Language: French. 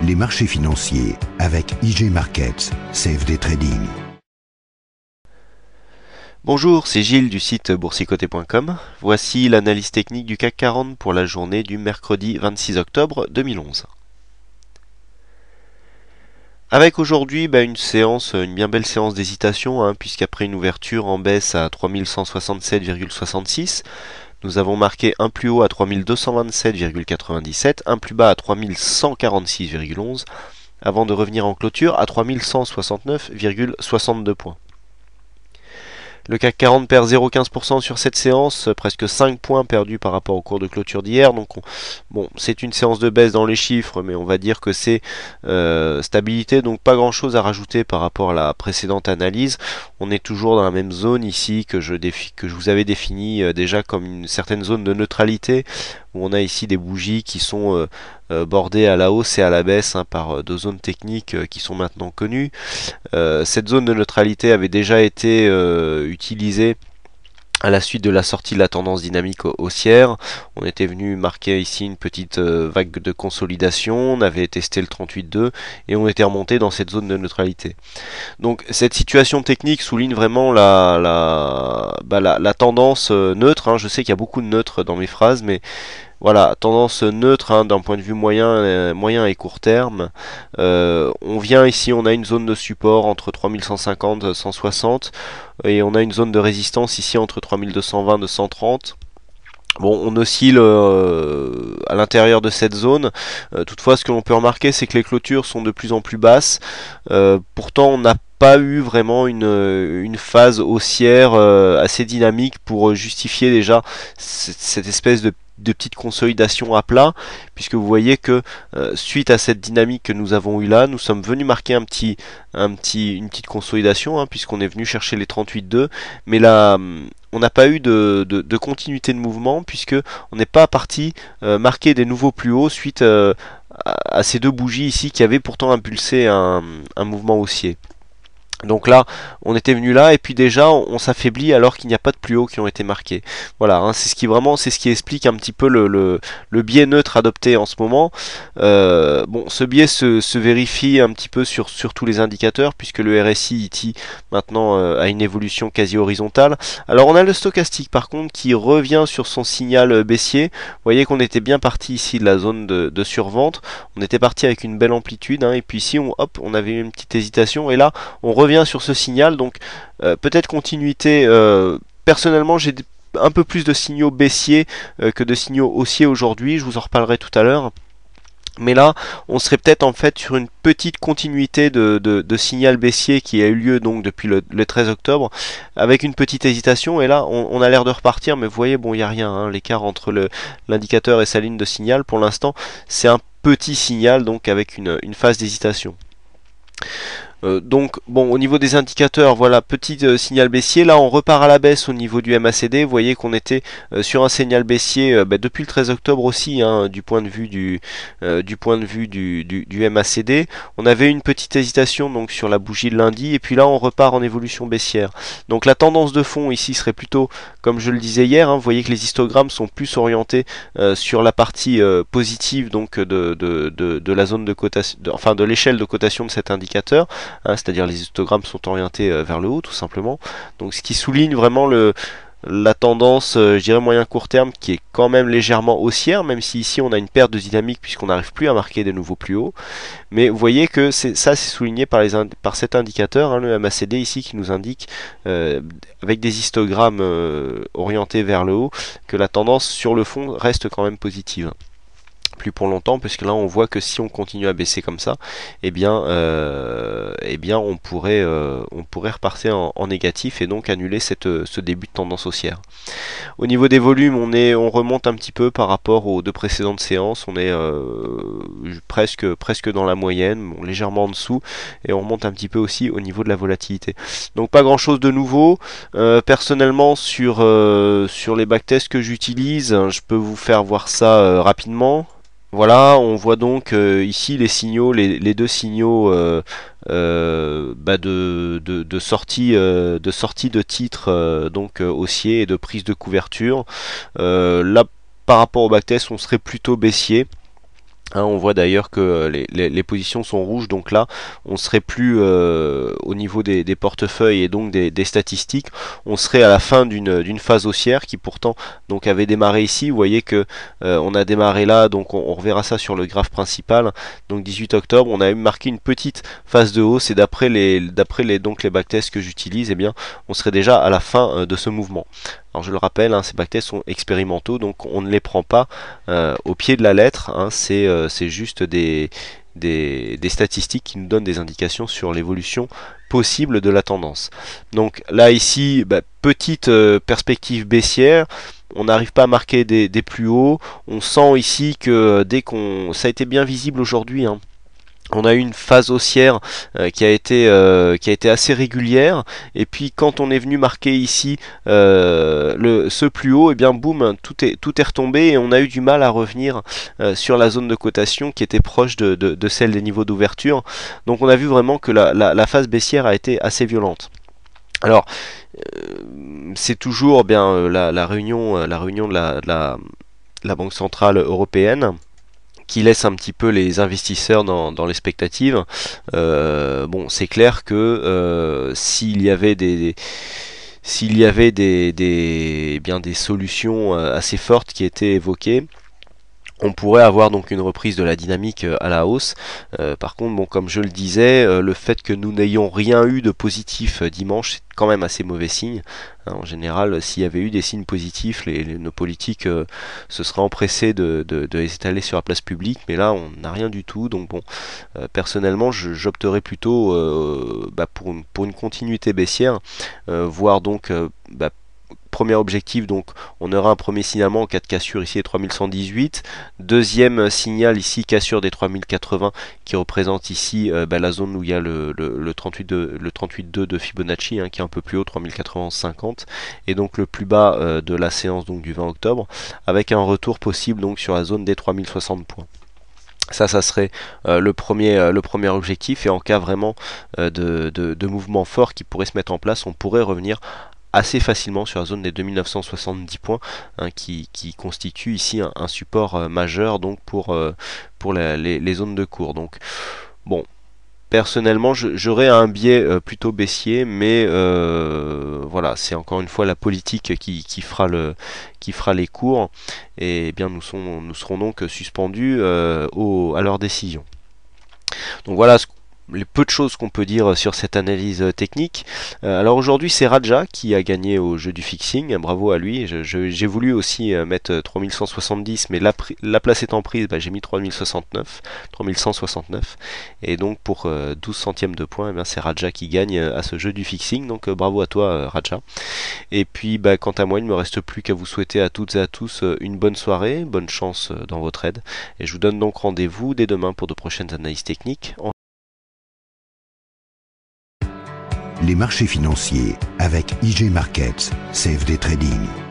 les marchés financiers avec IG Markets, CFD Trading. Bonjour, c'est Gilles du site boursicoté.com. Voici l'analyse technique du CAC 40 pour la journée du mercredi 26 octobre 2011. Avec aujourd'hui une bien belle séance d'hésitation, puisqu'après une ouverture en baisse à 3167,66, nous avons marqué un plus haut à 3227,97, un plus bas à 3146,11, avant de revenir en clôture à 3169,62 points. Le CAC 40 perd 0,15% sur cette séance, presque 5 points perdus par rapport au cours de clôture d'hier. Donc c'est une séance de baisse dans les chiffres, mais on va dire que c'est stabilité, donc pas grand chose à rajouter par rapport à la précédente analyse. On est toujours dans la même zone ici que je vous avais défini déjà comme une certaine zone de neutralité, où on a ici des bougies qui sont bordées à la hausse et à la baisse par deux zones techniques qui sont maintenant connues. Cette zone de neutralité avait déjà été utilisée à la suite de la sortie de la tendance dynamique haussière. On était venu marquer ici une petite vague de consolidation, on avait testé le 38,2 et on était remonté dans cette zone de neutralité. Donc cette situation technique souligne vraiment la tendance neutre. Je sais qu'il y a beaucoup de neutres dans mes phrases, mais voilà, tendance neutre d'un point de vue moyen et court terme. On vient ici, on a une zone de support entre 3150 et 160 et on a une zone de résistance ici entre 3220 et 230. Bon, on oscille à l'intérieur de cette zone. Toutefois, ce que l'on peut remarquer, c'est que les clôtures sont de plus en plus basses. Pourtant, on n'a pas eu vraiment une phase haussière assez dynamique pour justifier déjà cette espèce de petite consolidation à plat, puisque vous voyez que suite à cette dynamique que nous avons eu là, nous sommes venus marquer une petite consolidation, puisqu'on est venu chercher les 38,2, mais là on n'a pas eu de continuité de mouvement, puisque on n'est pas parti marquer des nouveaux plus hauts suite à ces deux bougies ici qui avaient pourtant impulsé un mouvement haussier. Donc là, on était venu là et puis déjà on s'affaiblit alors qu'il n'y a pas de plus haut qui ont été marqués. Voilà, c'est ce qui explique un petit peu le biais neutre adopté en ce moment. Ce biais se vérifie un petit peu sur tous les indicateurs, puisque le RSI IT maintenant a une évolution quasi horizontale. Alors on a le stochastique par contre qui revient sur son signal baissier. Vous voyez qu'on était bien parti ici de la zone de survente. On était parti avec une belle amplitude, et puis ici on avait une petite hésitation et là on revient sur ce signal, donc peut-être continuité. Personnellement, j'ai un peu plus de signaux baissiers que de signaux haussiers aujourd'hui, je vous en reparlerai tout à l'heure. Mais là, on serait peut-être en fait sur une petite continuité de signal baissier qui a eu lieu donc depuis le 13 octobre, avec une petite hésitation, et là on a l'air de repartir, mais vous voyez, bon, il n'y a rien, l'écart entre l'indicateur et sa ligne de signal, pour l'instant, c'est un petit signal, donc avec une phase d'hésitation. Au niveau des indicateurs, voilà, petit signal baissier. Là on repart à la baisse au niveau du MACD. Vous voyez qu'on était sur un signal baissier depuis le 13 octobre aussi, du point de vue du MACD. On avait une petite hésitation donc sur la bougie de lundi, et puis là on repart en évolution baissière. Donc la tendance de fond ici serait plutôt, comme je le disais hier, vous voyez que les histogrammes sont plus orientés sur la partie positive donc de la zone de cotation, de l'échelle de cotation de cet indicateur. C'est-à-dire les histogrammes sont orientés vers le haut tout simplement, donc ce qui souligne vraiment la tendance, je dirais moyen court terme, qui est quand même légèrement haussière, même si ici on a une perte de dynamique puisqu'on n'arrive plus à marquer des nouveaux plus hauts. Mais vous voyez que c'est souligné par cet indicateur, le MACD ici, qui nous indique avec des histogrammes orientés vers le haut que la tendance sur le fond reste quand même positive. Plus pour longtemps, parce que là on voit que si on continue à baisser comme ça, on pourrait repartir en négatif et donc annuler ce début de tendance haussière. Au niveau des volumes, on remonte un petit peu par rapport aux deux précédentes séances. On est presque dans la moyenne, légèrement en dessous, et on remonte un petit peu aussi au niveau de la volatilité. Donc pas grand chose de nouveau. Personnellement sur les backtests que j'utilise, je peux vous faire voir ça rapidement. Voilà, on voit donc ici les signaux, les deux signaux de sortie de titre haussier et de prise de couverture. Là, par rapport au backtest, on serait plutôt baissier. Hein, on voit d'ailleurs que les positions sont rouges, donc là on serait plus au niveau des portefeuilles et donc des statistiques, on serait à la fin d'une phase haussière qui pourtant donc avait démarré ici. Vous voyez que on a démarré là, donc on reverra ça sur le graphe principal. Donc 18 octobre, on a marqué une petite phase de hausse et d'après les backtests que j'utilise, eh bien on serait déjà à la fin de ce mouvement. Alors je le rappelle, hein, ces backtests sont expérimentaux, donc on ne les prend pas au pied de la lettre, hein, c'est juste des statistiques qui nous donnent des indications sur l'évolution possible de la tendance. Donc là ici, petite perspective baissière, on n'arrive pas à marquer des plus hauts, on sent ici que dès qu'on... ça a été bien visible aujourd'hui, hein. On a eu une phase haussière qui a été assez régulière, et puis quand on est venu marquer ici ce plus haut, et bien boum, tout est retombé et on a eu du mal à revenir sur la zone de cotation qui était proche de celle des niveaux d'ouverture. Donc on a vu vraiment que la phase baissière a été assez violente. Alors c'est toujours bien la réunion de la Banque Centrale Européenne qui laisse un petit peu les investisseurs dans l'expectative. Bon, c'est clair que s'il y avait des solutions assez fortes qui étaient évoquées, on pourrait avoir donc une reprise de la dynamique à la hausse. Par contre, bon, comme je le disais, le fait que nous n'ayons rien eu de positif dimanche, c'est quand même assez mauvais signe. Hein, en général, s'il y avait eu des signes positifs, nos politiques se seraient empressés de les étaler sur la place publique, mais là, on n'a rien du tout. Donc bon, personnellement, j'opterais plutôt pour une continuité baissière, voire donc premier objectif, donc on aura un premier signalement en cas de cassure ici des 3118, deuxième signal ici cassure des 3080 qui représente ici la zone où il y a le 38.2 de Fibonacci, hein, qui est un peu plus haut, 3080-50, et donc le plus bas de la séance donc du 20 octobre, avec un retour possible donc sur la zone des 3060 points. Ça serait le premier objectif, et en cas vraiment de mouvement fort qui pourrait se mettre en place, on pourrait revenir assez facilement sur la zone des 2970 points, hein, qui constitue ici un support majeur donc pour les zones de cours. Donc bon, personnellement j'aurais un biais plutôt baissier, mais voilà, c'est encore une fois la politique qui fera les cours, et bien nous serons donc suspendus à leur décision. Donc voilà les peu de choses qu'on peut dire sur cette analyse technique. Alors aujourd'hui c'est Raja qui a gagné au jeu du fixing, bravo à lui. J'ai voulu aussi mettre 3170, mais la place étant prise, j'ai mis 3169, et donc pour 12 centièmes de point, c'est Raja qui gagne à ce jeu du fixing, donc bravo à toi Raja. Et puis quant à moi, il ne me reste plus qu'à vous souhaiter à toutes et à tous une bonne soirée, bonne chance dans votre aide, et je vous donne donc rendez-vous dès demain pour de prochaines analyses techniques. Les marchés financiers avec IG Markets, CFD Trading.